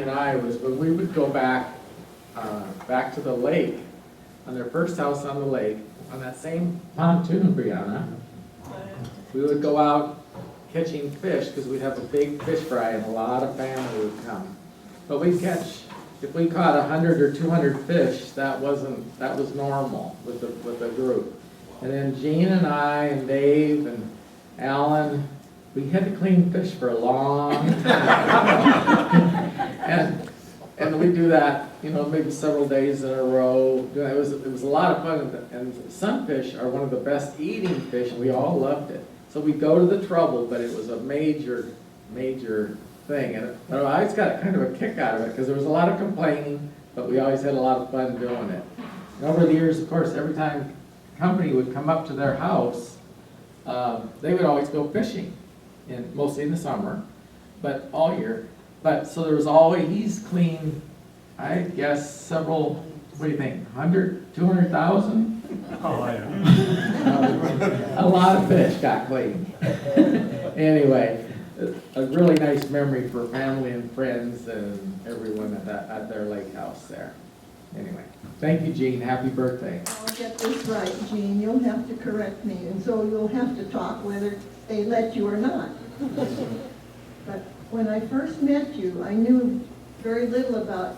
and I was when we would go back to the lake, on their first house on the lake, on that same pontoon, Brianna. We would go out catching fish because we'd have a big fish fry and a lot of family would come. But we'd catch, if we caught 100 or 200 fish, that was normal with the group. And then Gene and I and Dave and Alan, we had to clean fish for a long time. and we do that, maybe several days in a row. It was a lot of fun, and sunfish are one of the best eating fish, and we all loved it. So we go to the trouble, but it was a major thing. And I always got kind of a kick out of it because there was a lot of complaining, but we always had a lot of fun doing it. And over the years, of course, every time company would come up to their house, they would always go fishing, mostly in the summer, but all year. But so there was always clean, I guess, several, what do you think, 100, 200,000? Oh, yeah. A lot of fish got cleaned. Anyway, a really nice memory for family and friends and everyone at their lake house there. Anyway, thank you, Jean. Happy birthday. I'll get this right, Jean. You'll have to correct me, and so you'll have to talk whether they let you or not. But when I first met you, I knew very little about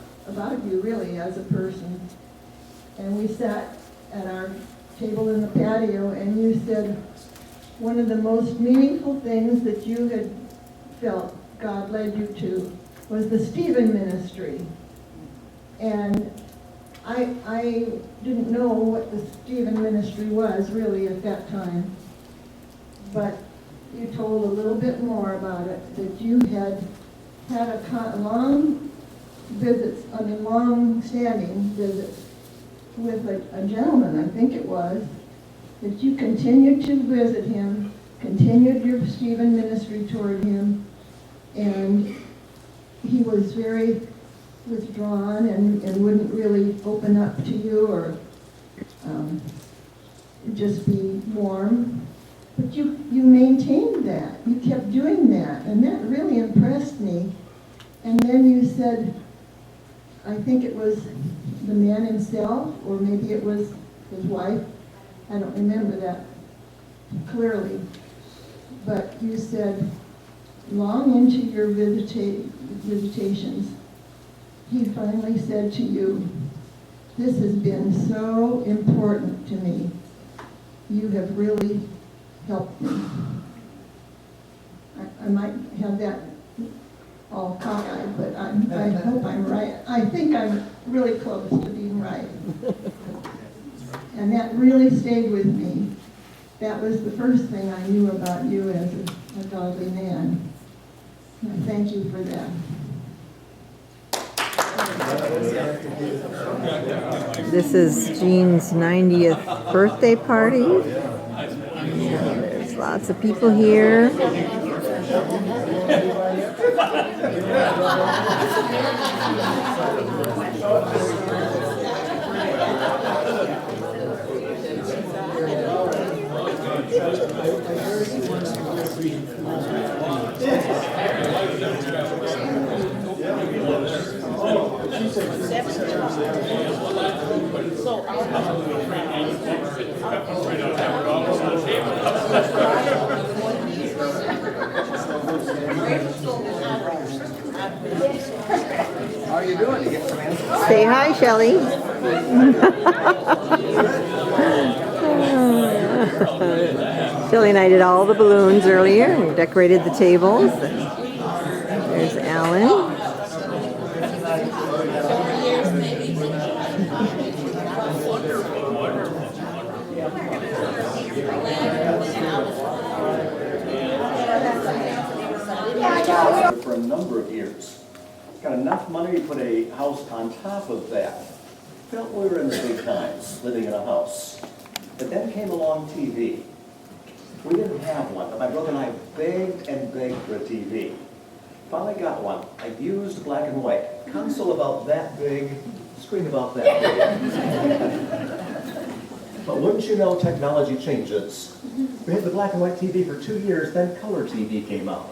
you, really, as a person. And we sat at our table in the patio, and you said one of the most meaningful things that you had felt God led you to was the Stephen ministry. And I didn't know what the Stephen ministry was really at that time, but you told a little bit more about it, that you had long-standing visits with a gentleman, I think it was, that you continued to visit him, continued your Stephen ministry toward him, and he was very withdrawn and wouldn't really open up to you or just be warm. But you maintained that. You kept doing that, and that really impressed me. And then you said, I think it was the man himself, or maybe it was his wife. I don't remember that clearly. But you said, long into your visitations, he finally said to you, this has been so important to me. You have really helped me. I might have that all cockeyed, but I hope I'm right. I think I'm really close to being right. And that really stayed with me. That was the first thing I knew about you as a godly man. And I thank you for that. This is Jean's 90th birthday party. There's lots of people here. How are you doing? You get some answers? Say hi, Shelley. Shelley and I did all the balloons earlier. We decorated the tables. There's Alan. For a number of years. Got enough money to put a house on top of that. Felt we were in the big times, living in a house. But then came along TV. We didn't have one, but my brother and I begged and begged for a TV. Finally got one. I used black and white. Console about that big, screen about that big. But wouldn't you know, technology changes. We had the black and white TV for 2 years, then color TV came out.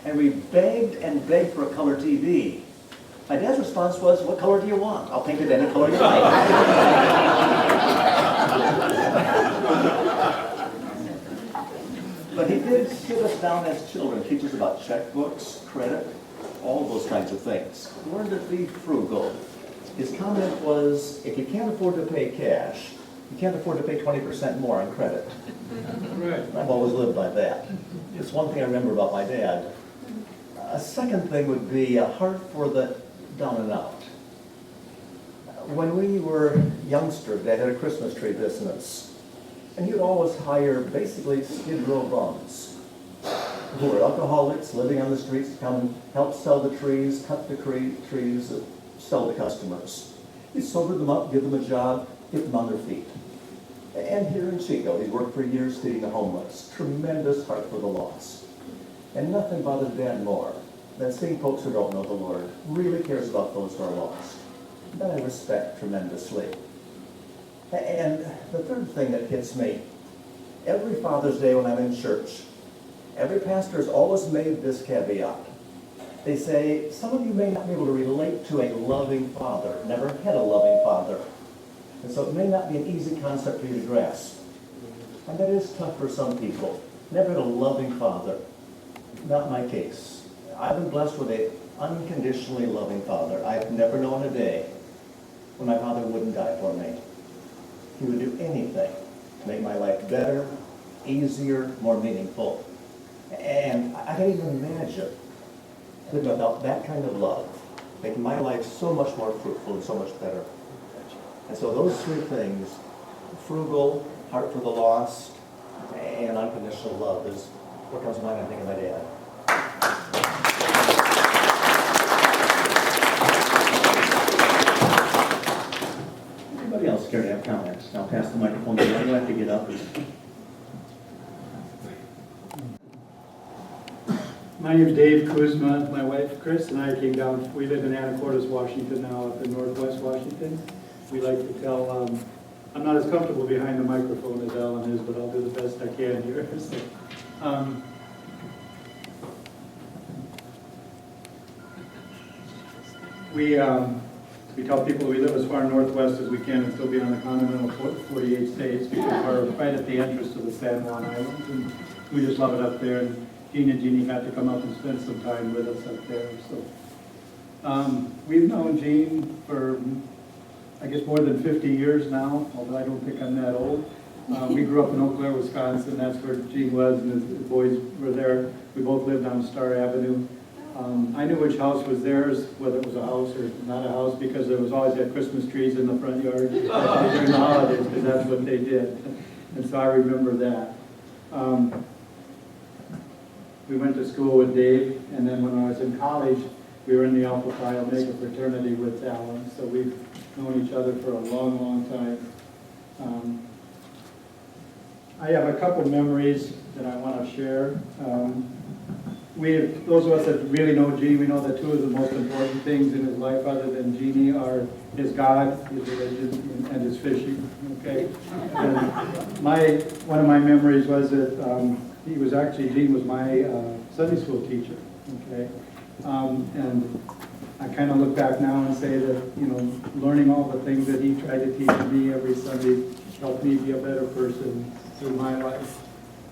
And we begged and begged for a color TV. My dad's response was, what color do you want? I'll paint it any color you like. But he did sit us down as children, teach us about checkbooks, credit, all those kinds of things. Learn to be frugal. His comment was, if you can't afford to pay cash, you can't afford to pay 20% more on credit. Right. I've always lived by that. It's one thing I remember about my dad. A second thing would be a heart for the down and out. When we were youngsters, Dad had a Christmas tree business. And he'd always hire basically skid row bums who were alcoholics living on the streets to come and help sell the trees, cut the trees, sell to customers. He'd sober them up, give them a job, get them on their feet. And here in Chico, he's worked for years feeding the homeless. Tremendous heart for the lost. And nothing bothers Dad more than seeing folks who don't know the Lord, really cares about those who are lost. That I respect tremendously. And the third thing that hits me, every Father's Day when I'm in church, every pastor has always made this caveat. They say, some of you may not be able to relate to a loving father, never had a loving father. And so it may not be an easy concept for you to grasp. And that is tough for some people. Never had a loving father. Not my case. I've been blessed with an unconditionally loving father. I've never known a day when my father wouldn't die for me. He would do anything to make my life better, easier, more meaningful. And I can't even imagine living without that kind of love, making my life so much more fruitful and so much better. And so those three things, frugal, heart for the lost, and unconditional love is what comes to mind when I think of my dad. Anybody else care to have comments? I'll pass the microphone to you. You have to get up. My name is Dave Kuzma. My wife Chris and I came down. We live in Anacortes, Washington now, up in Northwest Washington. We like to tell, I'm not as comfortable behind the microphone as Alan is, but I'll do the best I can here. So, we tell people we live as far northwest as we can and still be on the continental 48 states because we're right at the entrance to the San Juan Islands, and we just love it up there. And Gene and Jeannie had to come up and spend some time with us up there. So we've known Gene for, I guess, more than 50 years now, although I don't think I'm that old. We grew up in Eau Claire, Wisconsin. That's where Gene was, and his boys were there. We both lived on Star Avenue. I knew which house was theirs, whether it was a house or not a house, because there was always had Christmas trees in the front yard during the holidays, because that's what they did. And so I remember that. We went to school with Dave, and then when I was in college, we were in the Alpha Phi Omega fraternity with Alan, so we've known each other for a long, long time. I have a couple memories that I want to share. Those of us that really know Gene, we know that two of the most important things in his life other than Jeannie are his God, his religion, and his fishing, okay? And one of my memories was that Gene was my Sunday school teacher, okay? And I kind of look back now and say that, learning all the things that he tried to teach me every Sunday helped me be a better person through my life.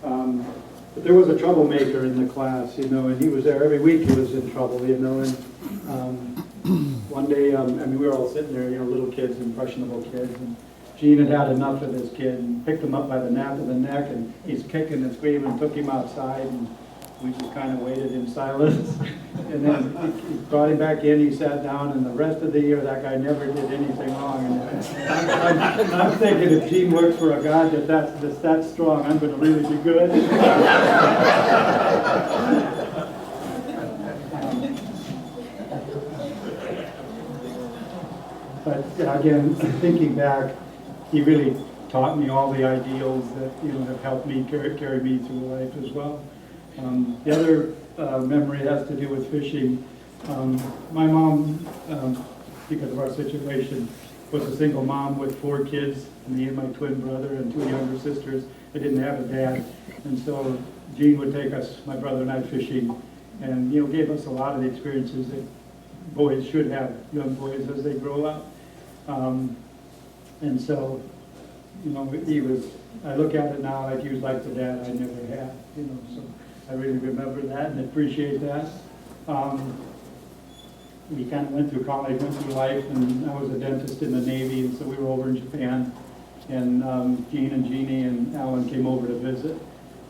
But there was a troublemaker in the class, and he was there every week. He was in trouble, and one day, we were all sitting there, little kids, impressionable kids, and Gene had enough of this kid and picked him up by the nape of the neck, and he's kicking and screaming and took him outside, and we just kind of waited in silence. And then he brought him back in, he sat down, and the rest of the year that guy never did anything wrong. And I'm thinking if Gene works for a God that's that strong, I'm going to really be good. But again, thinking back, he really taught me all the ideals that have helped me carry me through life as well. The other memory has to do with fishing. My mom, because of our situation, was a single mom with 4 kids, me and my twin brother and 2 younger sisters. I didn't have a dad, and so Gene would take us, my brother and I, fishing, and gave us a lot of the experiences that boys should have, young boys as they grow up. And so, you know, I look at it now like he was like the dad I never had, you know, so I really remember that and appreciate that. We kind of went through college, went through life, and I was a dentist in the Navy, and so we were over in Japan. And Gene and Jeannie and Alan came over to visit.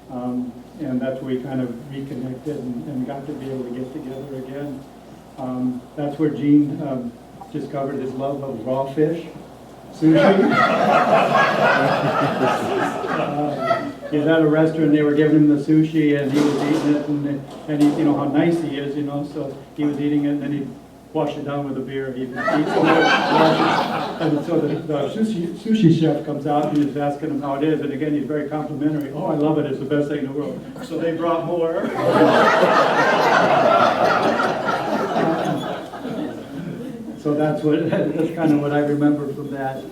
And that's where we kind of reconnected and got to be able to get together again. That's where Gene discovered his love of raw fish, sushi. He was at a restaurant, they were giving him the sushi, and he was eating it, and he, you know how nice he is, you know, so he was eating it, and then he'd wash it down with a beer. He'd eat some more, wash it. And so the sushi chef comes out, and he's asking him how it is, and again, he's very complimentary. Oh, I love it, it's the best thing in the world. So they brought more. So that's kind of what I remember from that.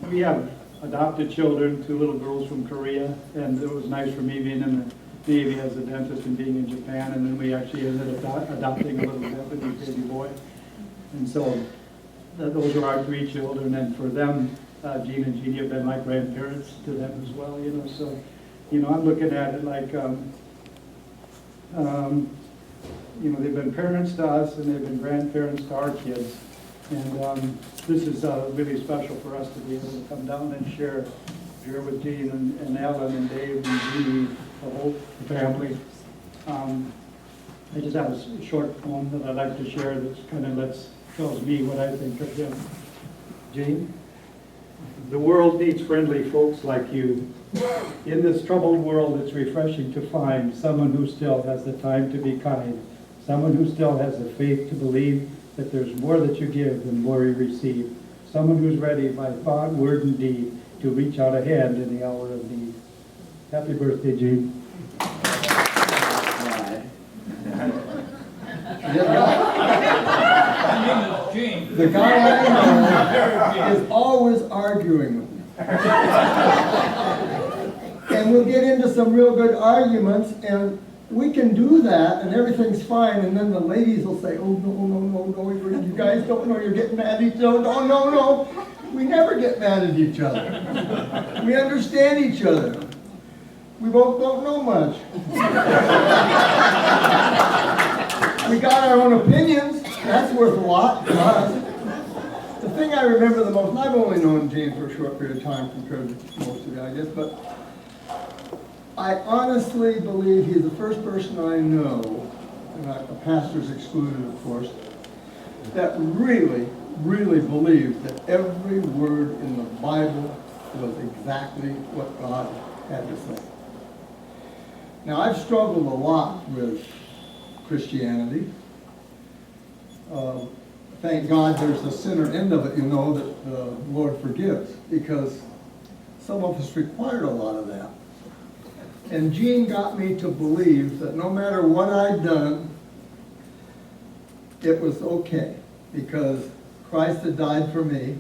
We have adopted children, 2 little girls from Korea, and it was nice for me being in the Navy as a dentist and being in Japan, and then we actually ended up adopting a little Japanese baby boy. And so those are our 3 children, and for them, Gene and Jeannie have been like grandparents to them as well, you know. So, you know, I'm looking at it like, you know, they've been parents to us and they've been grandparents to our kids. And this is really special for us to be able to come down and share with Gene and Ellen and Dave and Jeannie, the whole family. I just have a short poem that I'd like to share that kind of tells me what I think of him. Gene? The world needs friendly folks like you. In this troubled world, it's refreshing to find someone who still has the time to be kind, someone who still has the faith to believe that there's more that you give than more you receive, someone who's ready by thought, word, and deed to reach out a hand in the hour of need. Happy birthday, Gene. The guy I know is always arguing with me. And we'll get into some real good arguments, and we can do that, and everything's fine, and then the ladies will say, oh, no, you guys don't know you're getting mad at each other. No. We never get mad at each other. We understand each other. We both don't know much. We got our own opinions. That's worth a lot to us. The thing I remember the most, and I've only known Gene for a short period of time compared to most of you, I guess, but I honestly believe he's the first person I know, and a pastor's excluded, of course, that really believed that every word in the Bible was exactly what God had to say. Now, I've struggled a lot with Christianity. Thank God there's a sinner end of it, you know, that the Lord forgives, because some of us required a lot of that. And Gene got me to believe that no matter what I'd done, it was okay, because Christ had died for me.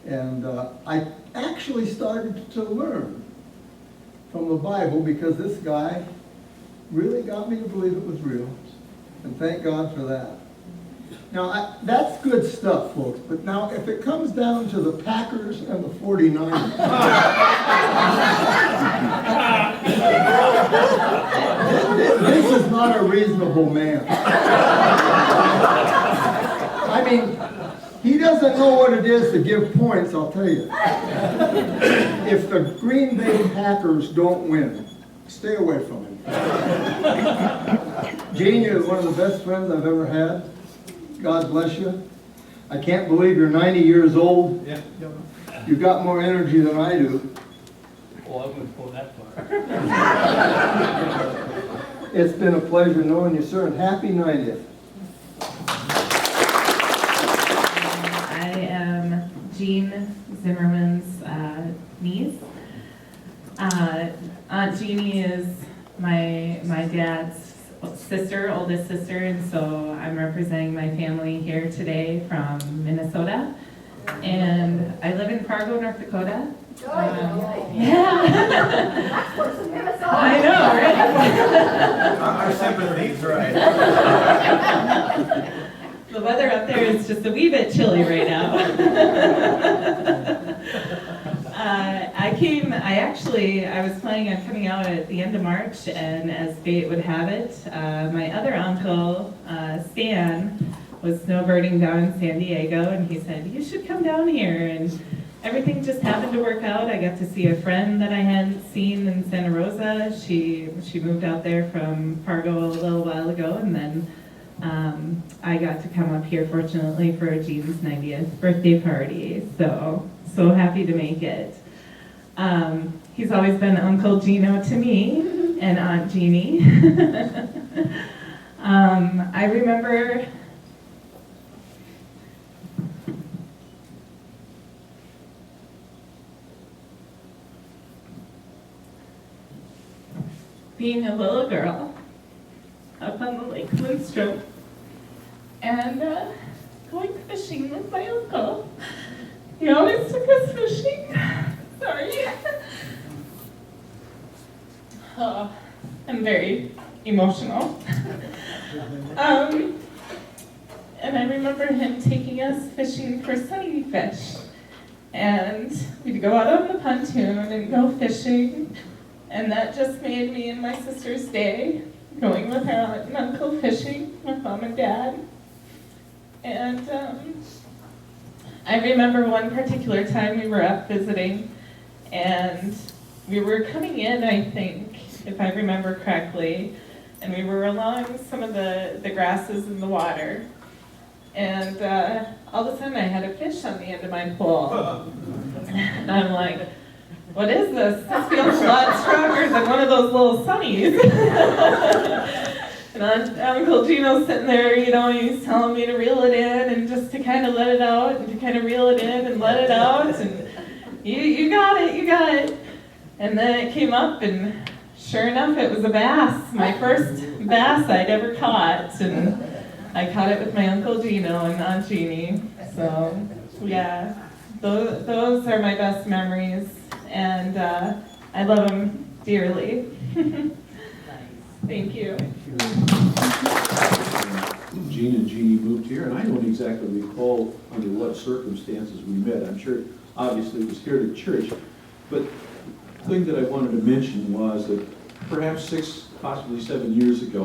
And I actually started to learn from the Bible, because this guy really got me to believe it was real. And thank God for that. Now, that's good stuff, folks. But now, if it comes down to the Packers and the 49ers, this is not a reasonable man. I mean, he doesn't know what it is to give points, I'll tell you. If the Green Bay Packers don't win, stay away from him. Gene is one of the best friends I've ever had. God bless you. I can't believe you're 90 years old. Yeah. You've got more energy than I do. Well, I wouldn't go that far. It's been a pleasure knowing you, sir, and happy 90th. I am Jean Zimmerman's niece. Aunt Jeannie is my dad's sister, oldest sister, and so I'm representing my family here today from Minnesota. And I live in Fargo, North Dakota. Yeah. I know, right? Our sympathies, right? The weather up there is just a wee bit chilly right now. I was planning on coming out at the end of March, and as fate would have it, my other uncle, Stan, was snowbirding down in San Diego, and he said, you should come down here, and everything just happened to work out. I got to see a friend that I hadn't seen in Santa Rosa. She moved out there from Fargo a little while ago, and then I got to come up here, fortunately, for Jean's 90th birthday party. So happy to make it. He's always been Uncle Gino to me and Aunt Jeannie. I remember being a little girl up on the Lake Lindstrom and going fishing with my uncle. He always took us fishing. Sorry. I'm very emotional. And I remember him taking us fishing for sunnyfish. And we'd go out on the pontoon and go fishing. And that just made me and my sister's day, going with our aunt and uncle fishing with mom and dad. And I remember one particular time we were up visiting, and we were coming in, I think, if I remember correctly, and we were along some of the grasses in the water. And all of a sudden I had a fish on the end of my pole. And I'm like, what is this? This feels a lot stronger than one of those little sunnies. And Uncle Gino's sitting there, he's telling me to reel it in and just to kind of let it out and to kind of reel it in and let it out. And you got it. And then it came up, and sure enough, it was a bass. My first bass I'd ever caught. And I caught it with my Uncle Gino and Aunt Jeannie. So, yeah, those are my best memories. And I love them dearly. Thank you. Jean and Jeannie moved here, and I don't exactly recall under what circumstances we met. I'm sure, obviously, it was here at church. But the thing that I wanted to mention was that perhaps 6, possibly 7 years ago,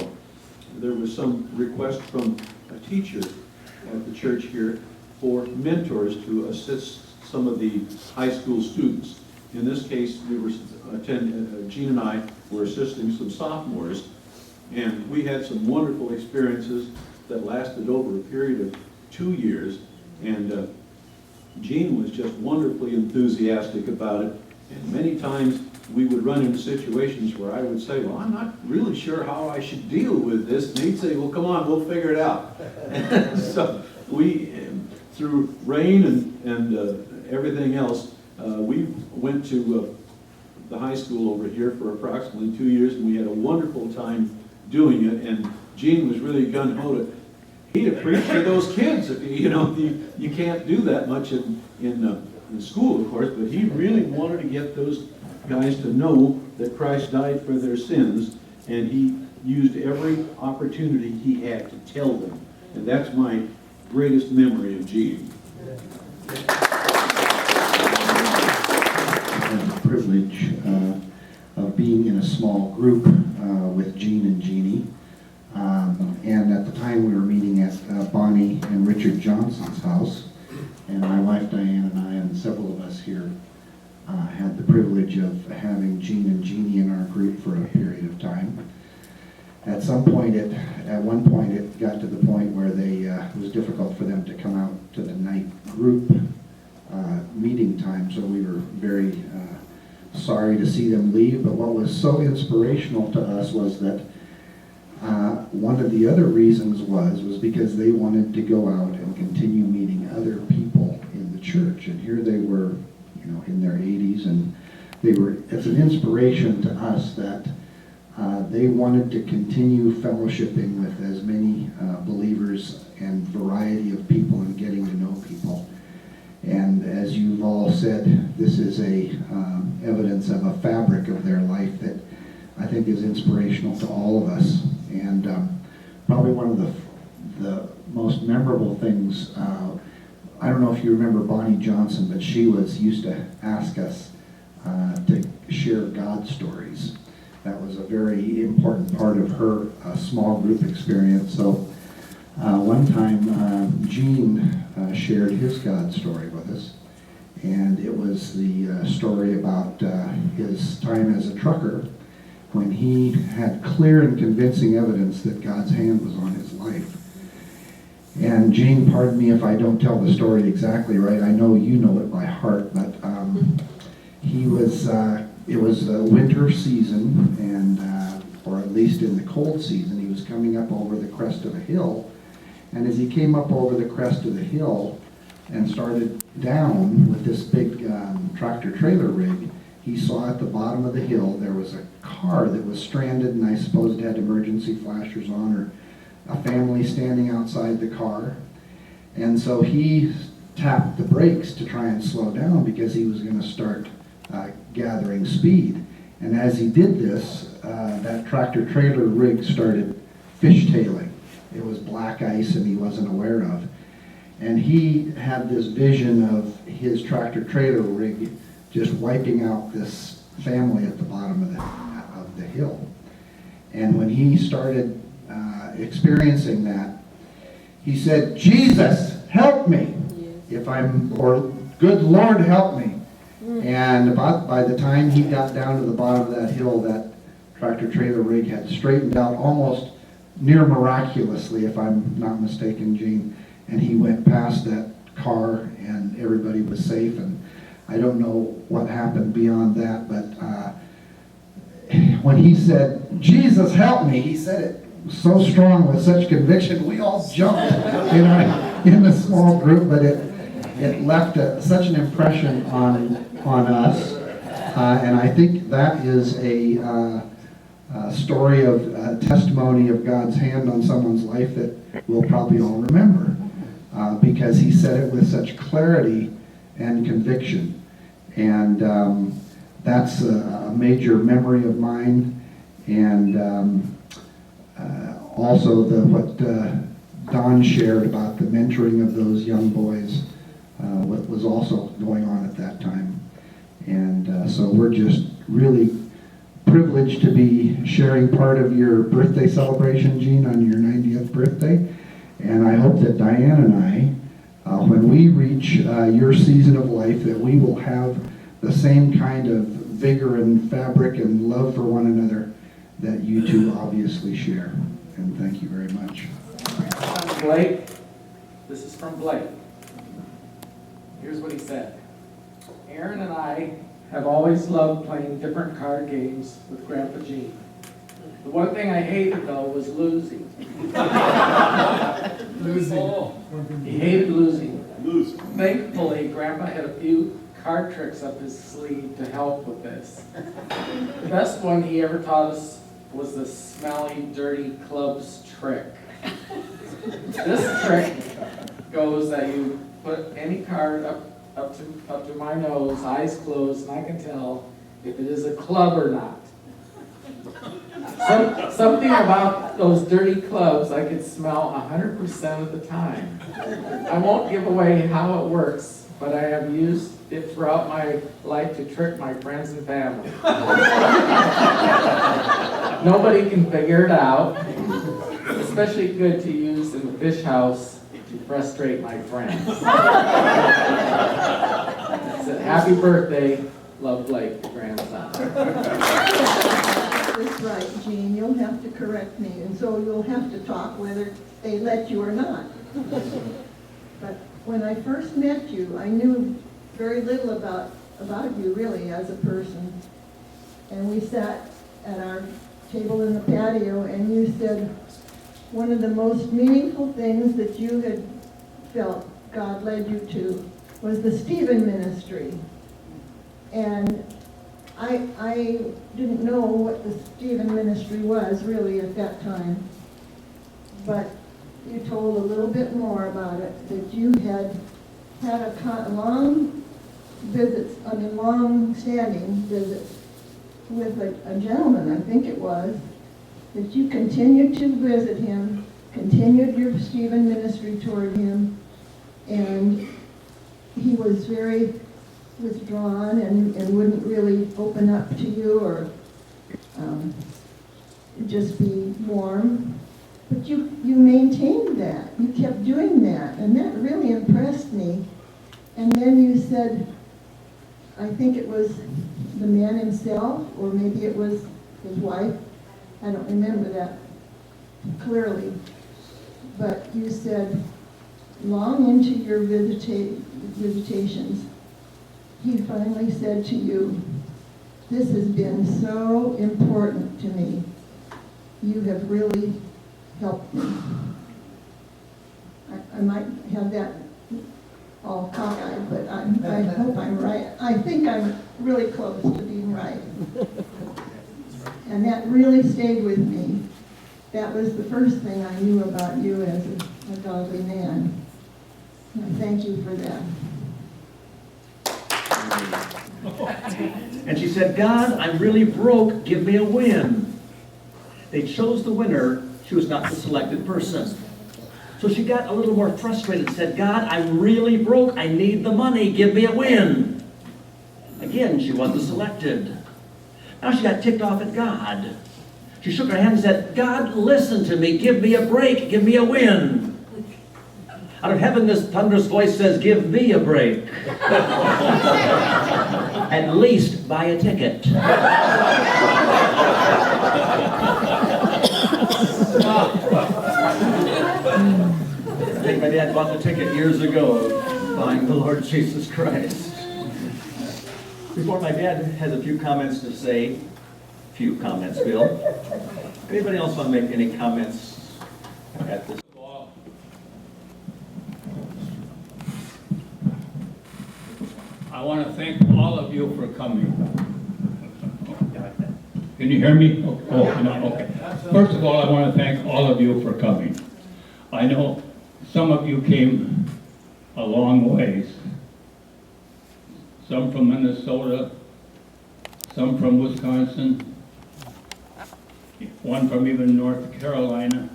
there was some request from a teacher at the church here for mentors to assist some of the high school students. In this case, Jean and I were assisting some sophomores, and we had some wonderful experiences that lasted over a period of 2 years, and Jean was just wonderfully enthusiastic about it, and many times we would run into situations where I would say, well, I'm not really sure how I should deal with this, and he'd say, well, come on, we'll figure it out. And so we, through rain and everything else, we went to the high school over here for approximately 2 years, and we had a wonderful time doing it. And Gene was really gung-ho to, he'd preach to those kids. You can't do that much in school, of course, but he really wanted to get those guys to know that Christ died for their sins, and he used every opportunity he had to tell them. And that's my greatest memory of Gene. The privilege of being in a small group with Jean and Jeannie. And at the time we were meeting at Bonnie and Richard Johnson's house, and my wife Diane and I and several of us here had the privilege of having Jean and Jeannie in our group for a period of time. At one point it got to the point where it was difficult for them to come out to the night group meeting time, so we were very sorry to see them leave. But what was so inspirational to us was that one of the other reasons was because they wanted to go out and continue meeting other people in the church, and here they were, in their 80s, and it's an inspiration to us that they wanted to continue fellowshipping with as many believers and variety of people and getting to know people. And as you've all said, this is evidence of a fabric of their life that I think is inspirational to all of us. And probably one of the most memorable things, I don't know if you remember Bonnie Johnson, but she used to ask us to share God stories. That was a very important part of her small group experience. So one time Gene shared his God story with us, and it was the story about his time as a trucker when he had clear and convincing evidence that God's hand was on his life. And Gene, pardon me if I don't tell the story exactly right. I know you know it by heart, but it was the winter season, and or at least in the cold season, he was coming up over the crest of a hill. And as he came up over the crest of the hill and started down with this big tractor trailer rig, he saw at the bottom of the hill there was a car that was stranded, and I suppose it had emergency flashers on, or a family standing outside the car. And so he tapped the brakes to try and slow down because he was going to start gathering speed. And as he did this, that tractor trailer rig started fishtailing. It was black ice and he wasn't aware of. And he had this vision of his tractor trailer rig just wiping out this family at the bottom of the hill. And when he started experiencing that, he said, "Jesus, help me, or good Lord, help me." And by the time he got down to the bottom of that hill, that tractor trailer rig had straightened out almost near miraculously, if I'm not mistaken, Gene. And he went past that car and everybody was safe. And I don't know what happened beyond that, but when he said, "Jesus, help me," he said it so strong with such conviction, we all jumped in the small group, but it left such an impression on us. And I think that is a story of testimony of God's hand on someone's life that we'll probably all remember, because he said it with such clarity and conviction. And that's a major memory of mine. And also what Don shared about the mentoring of those young boys, what was also going on at that time. And so we're just really privileged to be sharing part of your birthday celebration, Gene, on your 90th birthday. And I hope that Diane and I, when we reach your season of life, that we will have the same kind of vigor and fabric and love for one another that you two obviously share. And thank you very much. Blake, this is from Blake. Here's what he said. "Aaron and I have always loved playing different card games with Grandpa Gene. The one thing I hated, though, was losing. He hated losing. Thankfully, Grandpa had a few card tricks up his sleeve to help with this. The best one he ever taught us was the smelly, dirty clubs trick. This trick goes that you put any card up to my nose, eyes closed, and I can tell if it is a club or not. Something about those dirty clubs I could smell 100% of the time. I won't give away how it works, but I have used it throughout my life to trick my friends and family. Nobody can figure it out. Especially good to use in the fish house to frustrate my friends." Said, "Happy birthday, love Blake, your grandson." That's right, Gene, you'll have to correct me, and so you'll have to talk whether they let you or not. But when I first met you, I knew very little about you really as a person. And we sat at our table in the patio, and you said one of the most meaningful things that you had felt God led you to was the Stephen ministry. And I didn't know what the Stephen ministry was really at that time, but you told a little bit more about it, that you had long-standing visits with a gentleman, I think it was, that you continued to visit him continued your Stephen ministry toward him, and he was very withdrawn and wouldn't really open up to you or just be warm. But you maintained that. You kept doing that, and that really impressed me. And then you said, I think it was the man himself, or maybe it was his wife. I don't remember that clearly. But you said, long into your visitations, he finally said to you, this has been so important to me. You have really helped me. I might have that all cockeyed, but I hope I'm right. I think I'm really close to being right. And that really stayed with me. That was the first thing I knew about you as a godly man. And I thank you for that. And she said, God, I'm really broke, give me a win. They chose the winner, she was not the selected person. So she got a little more frustrated and said, God, I'm really broke, I need the money, give me a win. Again, she wasn't selected. Now she got ticked off at God. She shook her hand and said, God, listen to me, give me a break, give me a win. Out of heaven, this thunderous voice says, give me a break. At least buy a ticket. I think my dad bought the ticket years ago, buying the Lord Jesus Christ. Before my dad has a few comments to say, few comments, Bill. Anybody else want to make any comments at this? I want to thank all of you for coming. Can you hear me? Oh, no, okay. First of all, I want to thank all of you for coming. I know some of you came a long ways. Some from Minnesota, some from Wisconsin, one from even North Carolina,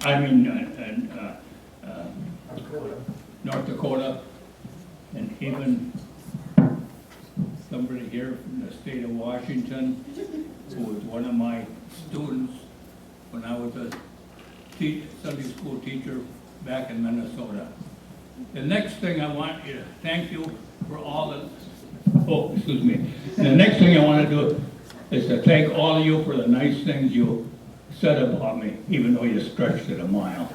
North Dakota, and even somebody here from the state of Washington, who was one of my students when I was a Sunday school teacher back in Minnesota. The next thing I want you to thank you for all the, excuse me. And the next thing I want to do is to thank all of you for the nice things you said about me, even though you stretched it a mile.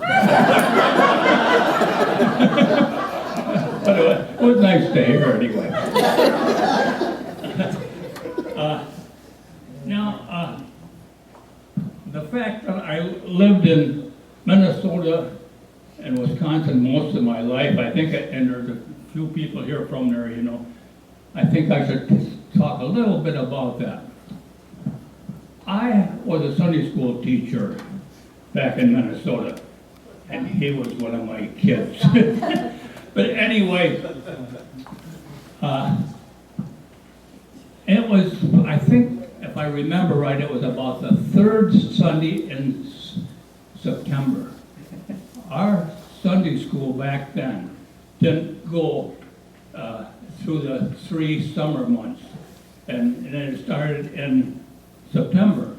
But it was nice to hear anyway. The fact that I lived in Minnesota and Wisconsin most of my life, I think, and there's a few people here from there, you know, I think I should talk a little bit about that. I was a Sunday school teacher back in Minnesota, and he was one of my kids. But anyway, it was, I think, if I remember right, it was about the third Sunday in September. Our Sunday school back then didn't go through the 3 summer months, and then it started in September.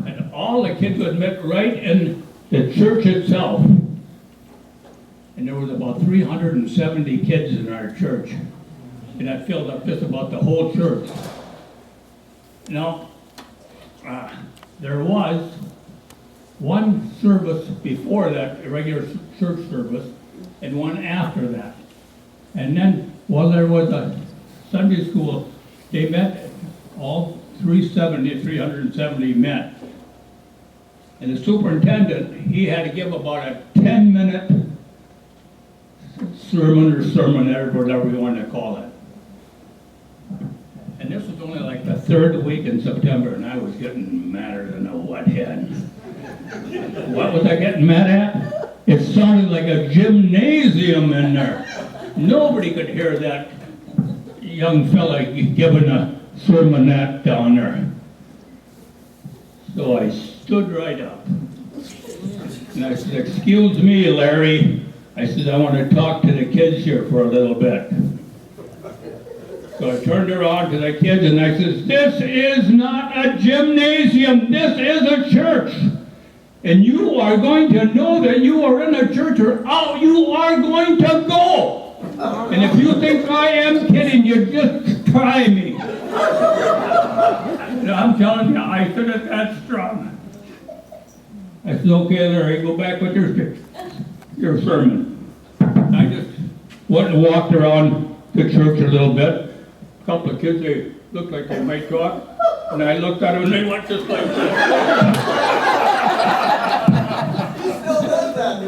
And all the kids would meet right in the church itself. And there was about 370 kids in our church. And that filled up just about the whole church. Now, there was one service before that, a regular church service, and one after that. And then, while there was a Sunday school, they met, all 370 met. And the superintendent, he had to give about a 10-minute sermon, or whatever you want to call it. And this was only like the 3rd week in September, and I was getting madder than a wet hen. What was I getting mad at? It sounded like a gymnasium in there. Nobody could hear that young fella giving a sermonette down there. So I stood right up. And I said, "Excuse me, Larry." I said, "I want to talk to the kids here for a little bit." So I turned around to the kids and I said, "This is not a gymnasium, this is a church. And you are going to know that you are in a church or out you are going to go. And if you think I am kidding, you just try me." And I'm telling you, I said it that strong. I said, "Okay, Larry, go back with your sermon." I just went and walked around the church a little bit. A couple of kids, they looked like they might talk. And I looked at them and they went just like this. He still does that.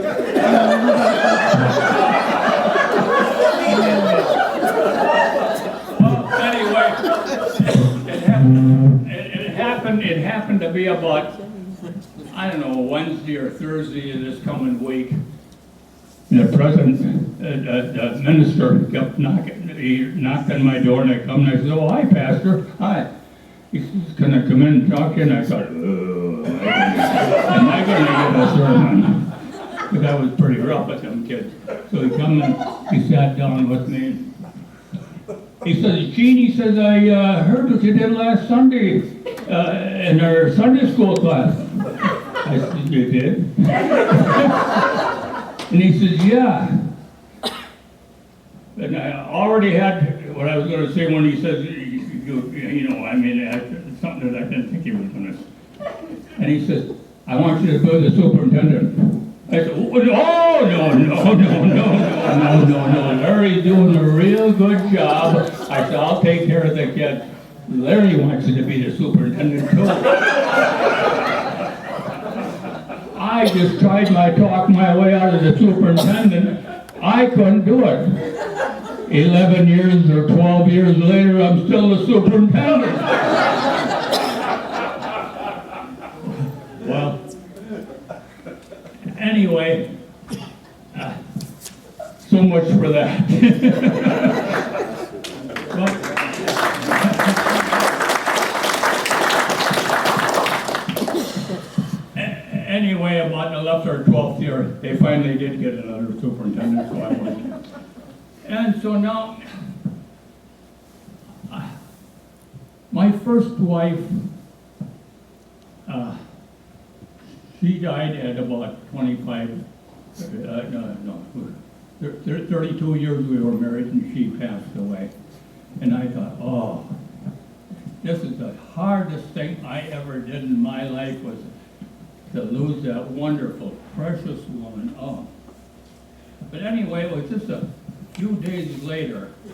Well, anyway, it happened to be about, I don't know, Wednesday or Thursday of this coming week. And the minister kept knocking. He knocked on my door and I come and I said, "Oh, hi, Pastor. Hi." He says, "Can I come in and talk to you?" And I thought, am I going to give a sermon? Because I was pretty rough with them kids. So he come and he sat down with me. He says, "Gene," he says, "I heard what you did last Sunday in our Sunday school class." I said, "You did?" And he says, "Yeah." And I already had what I was going to say when he says, something that I didn't think he was going to say. And he says, "I want you to be the superintendent." I said, "Oh, no. Larry's doing a real good job." I said, "I'll take care of the kids. Larry wants you to be the superintendent too." I just tried to talk my way out of the superintendent. I couldn't do it. 11 years or 12 years later, I'm still the superintendent. Well, anyway, so much for that. Anyway, about the 11th or 12th year, they finally did get another superintendent, so I went. And so now, my first wife, she died at about 32 years we were married and she passed away. And I thought, oh, this is the hardest thing I ever did in my life was to lose that wonderful, precious woman. Oh. But anyway, it was just a few days later. I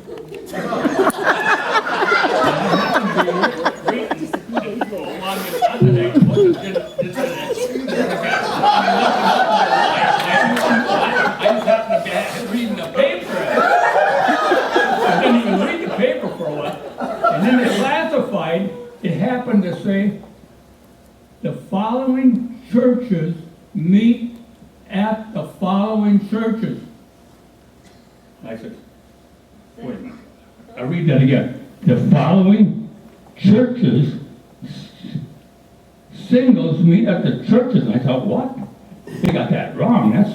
just happened to be reading the paper. I didn't even read the paper for a while. And then the classified, it happened to say, the following churches meet at the following churches. I said, wait a minute. I'll read that again. The following churches, singles meet at the churches. And I thought, what? They got that wrong. That's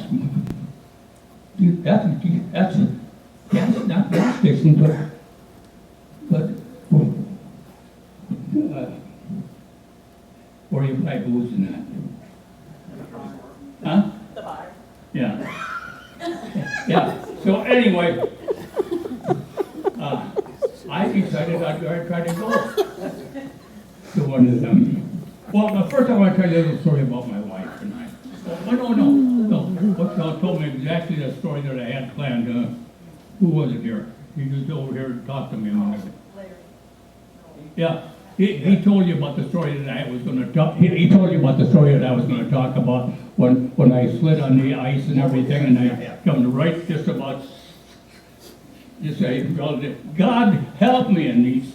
not gas station, but where you buy booze and that? Huh? The bar. Yeah. Yeah. So anyway, I decided I'd try to go to one of them. Well, first I want to tell you a little story about my wife and I. Oh, no. What told me exactly the story that I had planned. Who was it here? He was over here to talk to me a minute. Yeah. He told you about the story that I was going to talk. He told you about the story that I was going to talk about when I slid on the ice and everything, and I come to right just about. You say, God help me, and he's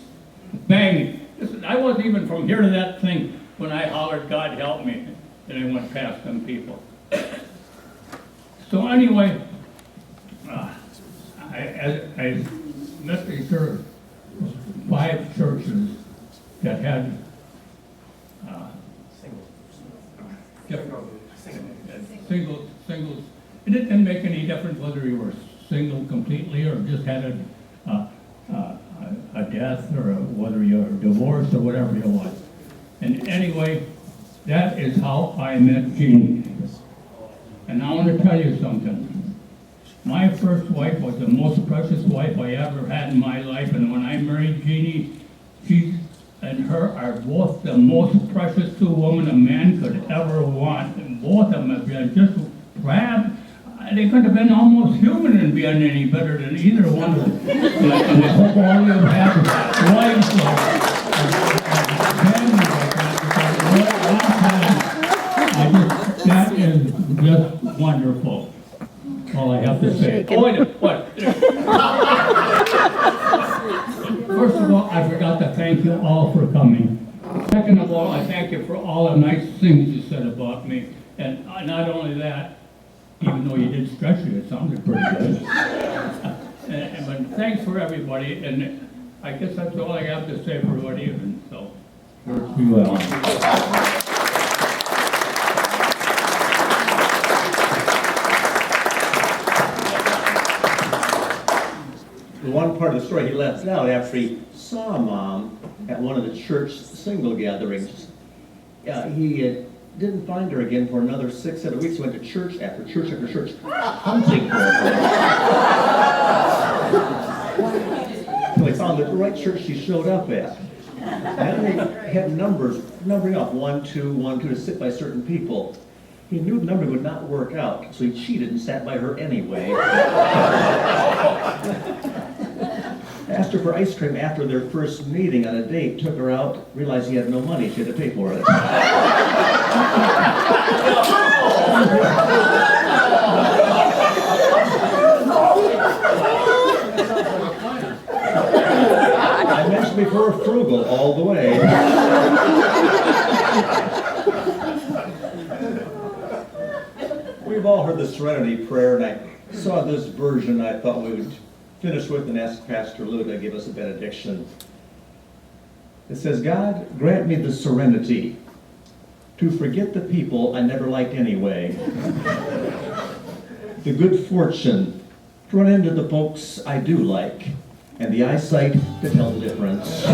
bang. Listen, I wasn't even from here to that thing when I hollered, God help me, and I went past them people. So anyway, I met these 5 churches that had singles. And it didn't make any difference whether you were single completely or just had a death or whether you're divorced or whatever you was. And anyway, that is how I met Jeannie. And I want to tell you something. My first wife was the most precious wife I ever had in my life, and when I married Jeannie, she and her are both the most precious two women a man could ever want. And both of them have been just perhaps they could have been almost human and been any better than either one of them. And I hope all of you have wives or families like that. That is just wonderful. All I have to say. Oh, wait, what? First of all, I forgot to thank you all for coming. Second of all, I thank you for all the nice things you said about me. And not only that, even though you did stretch it, it sounded pretty good. But thanks for everybody, and I guess that's all I have to say for what evening, so. Be well. The one part of the story he left out after he saw Mom at one of the church single gatherings. He didn't find her again for another 6-7 weeks. He went to church after church after church, hunting for her. Until he found the right church she showed up at. And they had numbering off 1, 2, 1, 2 to sit by certain people. He knew the number would not work out, so he cheated and sat by her anyway. Asked her for ice cream after their first meeting on a date, took her out, realized he had no money, she had to pay for it. I mentioned before, frugal all the way. We've all heard the Serenity Prayer, and I saw this version I thought we would finish with and ask Pastor Lou to give us a benediction. It says, God, grant me the serenity to forget the people I never liked anyway. The good fortune to run into the folks I do like, and the eyesight to tell the difference.